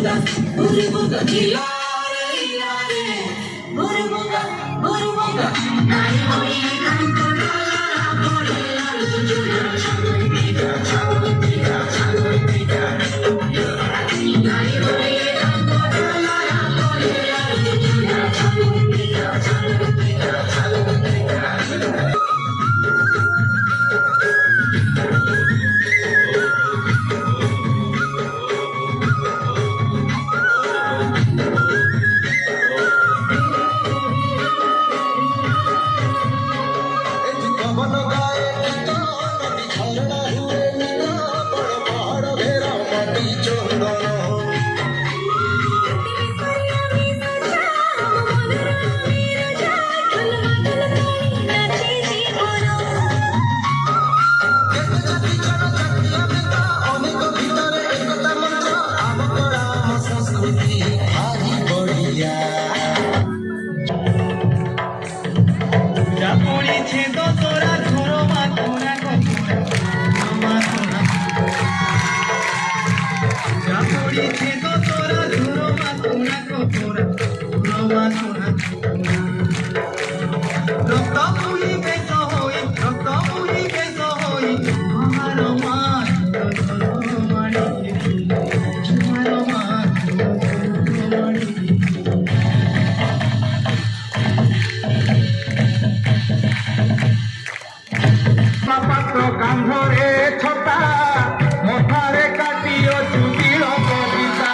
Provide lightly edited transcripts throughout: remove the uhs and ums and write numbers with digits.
Burbuga, ilare, ilare, burbuga, burbuga. Nai hoye kanto dola, bole lalu jujuna, changoy pika, changoy pika, changoy pika. Nai hoye kanto dola, bole lalu jujuna, changoy pika, changoy pika, changoy pika. কান্ধরে ছোটা মথারে কাটিও চুবিল কবিতা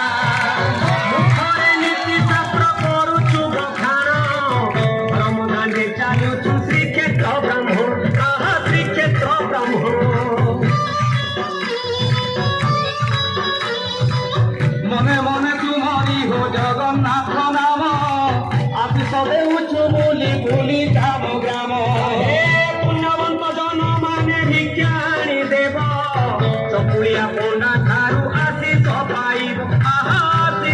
মুখরে নীতি শাস্ত্র করুছু বখান রমদানে চালুছু শ্রীক্ষেত্র ব্রহ্ম আহা শ্রীক্ষেত্র ব্রহ্ম মনে মনে তুমরি হো জগন্নাথ নাম আতি সবে উঁচু বলি বলি যাম গ্রাম চকুলিয়া পোনা ধারু আসি সবাইব আহাসি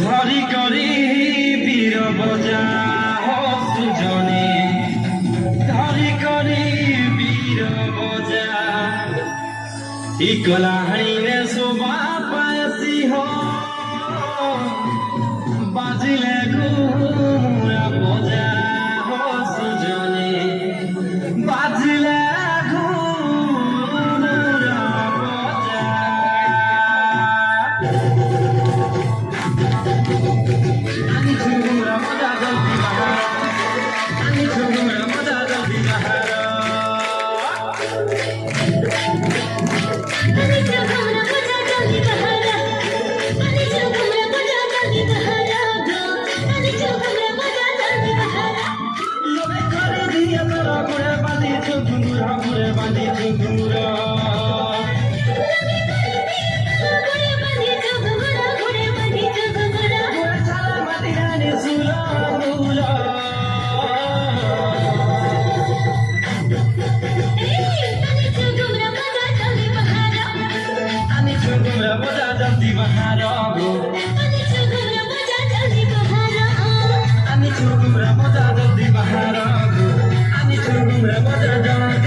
ধরি করি বীর বজা সুজনে ধরি করি বীর বজা ইকলা হাড়িনে শোভা পায়সি হো বাজিলে ঘুমুরা বজা সুজনে বাজিলে ঘুমুরা বজা গো আমি চুগুমরা মজা জলদি বাহার আমি চুগুমরা মজা জলদি বাহার গো আমি চুগুমরা মজা জলদি